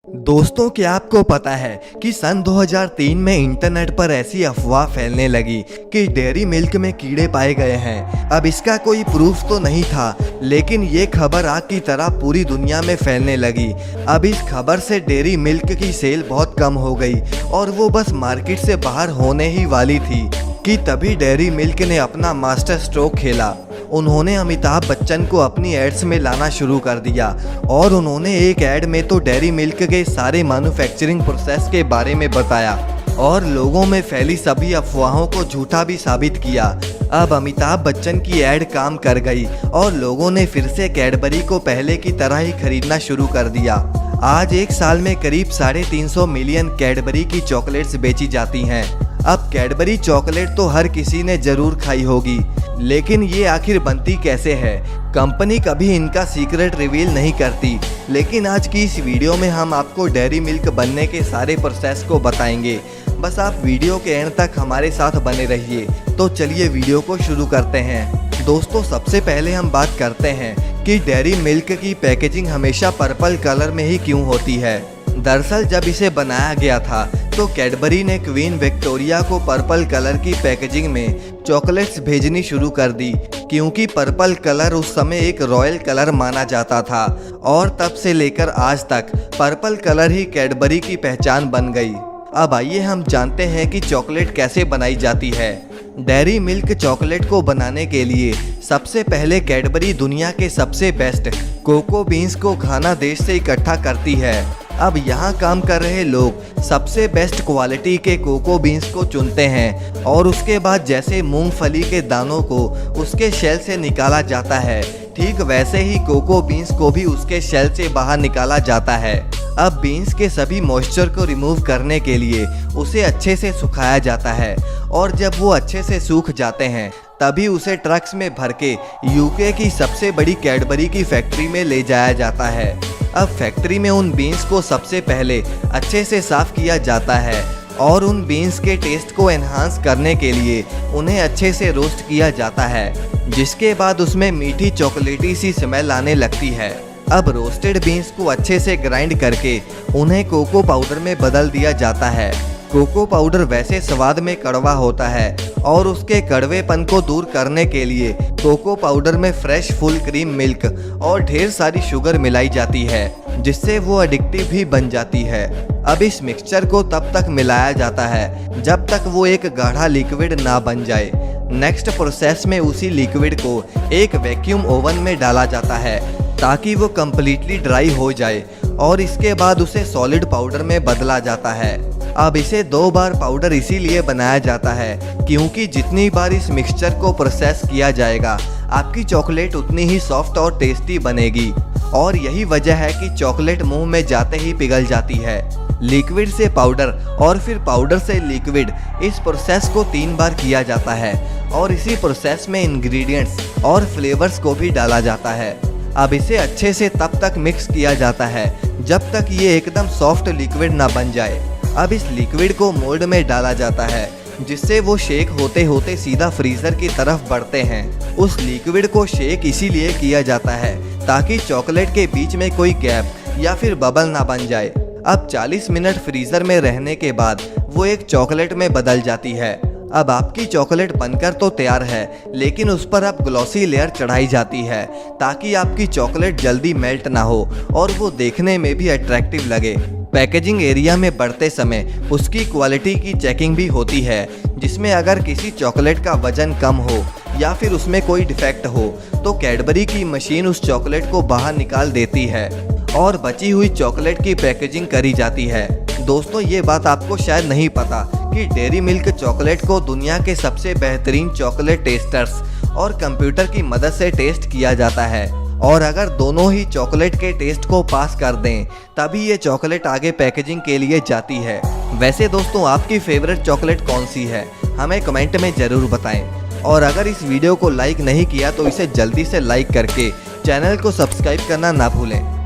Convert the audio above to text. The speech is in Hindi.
दोस्तों, क्या आपको पता है कि सन 2003 में इंटरनेट पर ऐसी अफवाह फैलने लगी कि डेयरी मिल्क में कीड़े पाए गए हैं। अब इसका कोई प्रूफ तो नहीं था, लेकिन ये खबर आग की तरह पूरी दुनिया में फैलने लगी। अब इस खबर से डेयरी मिल्क की सेल बहुत कम हो गई और वो बस मार्केट से बाहर होने ही वाली थी कि तभी डेयरी मिल्क ने अपना मास्टर स्ट्रोक खेला। उन्होंने अमिताभ बच्चन को अपनी एड्स में लाना शुरू कर दिया और उन्होंने एक ऐड में तो डेयरी मिल्क के सारे मैन्युफैक्चरिंग प्रोसेस के बारे में बताया और लोगों में फैली सभी अफवाहों को झूठा भी साबित किया। अब अमिताभ बच्चन की ऐड काम कर गई और लोगों ने फिर से कैडबरी को पहले की तरह ही खरीदना शुरू कर दिया। आज एक साल में करीब 350 मिलियन कैडबरी की चॉकलेट्स बेची जाती हैं। अब कैडबरी चॉकलेट तो हर किसी ने जरूर खाई होगी, लेकिन ये आखिर बनती कैसे है? कंपनी कभी इनका सीक्रेट रिवील नहीं करती, लेकिन आज की इस वीडियो में हम आपको डेयरी मिल्क बनने के सारे प्रोसेस को बताएंगे। बस आप वीडियो के एंड तक हमारे साथ बने रहिए। तो चलिए वीडियो को शुरू करते हैं। दोस्तों, सबसे पहले हम बात करते हैं कि डेयरी मिल्क की पैकेजिंग हमेशा पर्पल कलर में ही क्यों होती है। दरअसल जब इसे बनाया गया था तो कैडबरी ने क्वीन विक्टोरिया को पर्पल कलर की पैकेजिंग में चॉकलेट्स भेजनी शुरू कर दी, क्योंकि पर्पल कलर उस समय एक रॉयल कलर माना जाता था और तब से लेकर आज तक पर्पल कलर ही कैडबरी की पहचान बन गई। अब आइए हम जानते हैं कि चॉकलेट कैसे बनाई जाती है। डेयरी मिल्क चॉकलेट को बनाने के लिए सबसे पहले कैडबरी दुनिया के सबसे बेस्ट कोको बीन्स को घाना देश से इकट्ठा करती है। अब यहाँ काम कर रहे लोग सबसे बेस्ट क्वालिटी के कोको बीन्स को चुनते हैं और उसके बाद जैसे मूंगफली के दानों को उसके शेल से निकाला जाता है, ठीक वैसे ही कोको बीन्स को भी उसके शेल से बाहर निकाला जाता है। अब बीन्स के सभी मॉइस्चर को रिमूव करने के लिए उसे अच्छे से सुखाया जाता है और जब वो अच्छे से सूख जाते हैं तभी उसे ट्रक्स में भर के यूके की सबसे बड़ी कैडबरी की फैक्ट्री में ले जाया जाता है। अब फैक्ट्री में उन बीन्स को सबसे पहले अच्छे से साफ किया जाता है और उन बीन्स के टेस्ट को एनहांस करने के लिए उन्हें अच्छे से रोस्ट किया जाता है, जिसके बाद उसमें मीठी चॉकलेटी सी स्मेल आने लगती है। अब रोस्टेड बीन्स को अच्छे से ग्राइंड करके उन्हें कोको पाउडर में बदल दिया जाता है। कोको पाउडर वैसे स्वाद में कड़वा होता है और उसके कड़वेपन को दूर करने के लिए कोको पाउडर में फ्रेश फुल क्रीम मिल्क और ढेर सारी शुगर मिलाई जाती है, जिससे वो एडिक्टिव भी बन जाती है। अब इस मिक्सचर को तब तक मिलाया जाता है जब तक वो एक गाढ़ा लिक्विड ना बन जाए। नेक्स्ट प्रोसेस में उसी लिक्विड को एक वैक्यूम ओवन में डाला जाता है ताकि वो कम्प्लीटली ड्राई हो जाए और इसके बाद उसे सॉलिड पाउडर में बदला जाता है। अब इसे 2 बार पाउडर इसीलिए बनाया जाता है क्योंकि जितनी बार इस मिक्सचर को प्रोसेस किया जाएगा आपकी चॉकलेट उतनी ही सॉफ्ट और टेस्टी बनेगी और यही वजह है कि चॉकलेट मुंह में जाते ही पिघल जाती है। लिक्विड से पाउडर और फिर पाउडर से लिक्विड, इस प्रोसेस को 3 बार किया जाता है और इसी प्रोसेस में इंग्रेडिएंट्स और फ्लेवर्स को भी डाला जाता है। अब इसे अच्छे से तब तक मिक्स किया जाता है जब तक ये एकदम सॉफ्ट लिक्विड ना बन जाए। अब इस लिक्विड को मोल्ड में डाला जाता है, जिससे वो शेक होते होते सीधा फ्रीजर की तरफ बढ़ते हैं। उस लिक्विड को शेक इसीलिए किया जाता है ताकि चॉकलेट के बीच में कोई गैप या फिर बबल ना बन जाए। अब 40 मिनट फ्रीजर में रहने के बाद वो एक चॉकलेट में बदल जाती है। अब आपकी चॉकलेट बनकर तो तैयार है, लेकिन उस पर अब ग्लॉसी लेयर चढ़ाई जाती है ताकि आपकी चॉकलेट जल्दी मेल्ट ना हो और वो देखने में भी अट्रैक्टिव लगे। पैकेजिंग एरिया में बढ़ते समय उसकी क्वालिटी की चेकिंग भी होती है, जिसमें अगर किसी चॉकलेट का वजन कम हो या फिर उसमें कोई डिफेक्ट हो तो कैडबरी की मशीन उस चॉकलेट को बाहर निकाल देती है और बची हुई चॉकलेट की पैकेजिंग करी जाती है। दोस्तों, ये बात आपको शायद नहीं पता कि डेयरी मिल्क चॉकलेट को दुनिया के सबसे बेहतरीन चॉकलेट टेस्टर्स और कंप्यूटर की मदद से टेस्ट किया जाता है और अगर दोनों ही चॉकलेट के टेस्ट को पास कर दें तभी ये चॉकलेट आगे पैकेजिंग के लिए जाती है। वैसे दोस्तों, आपकी फेवरेट चॉकलेट कौन सी है? हमें कमेंट में ज़रूर बताएं और अगर इस वीडियो को लाइक नहीं किया तो इसे जल्दी से लाइक करके चैनल को सब्सक्राइब करना ना भूलें।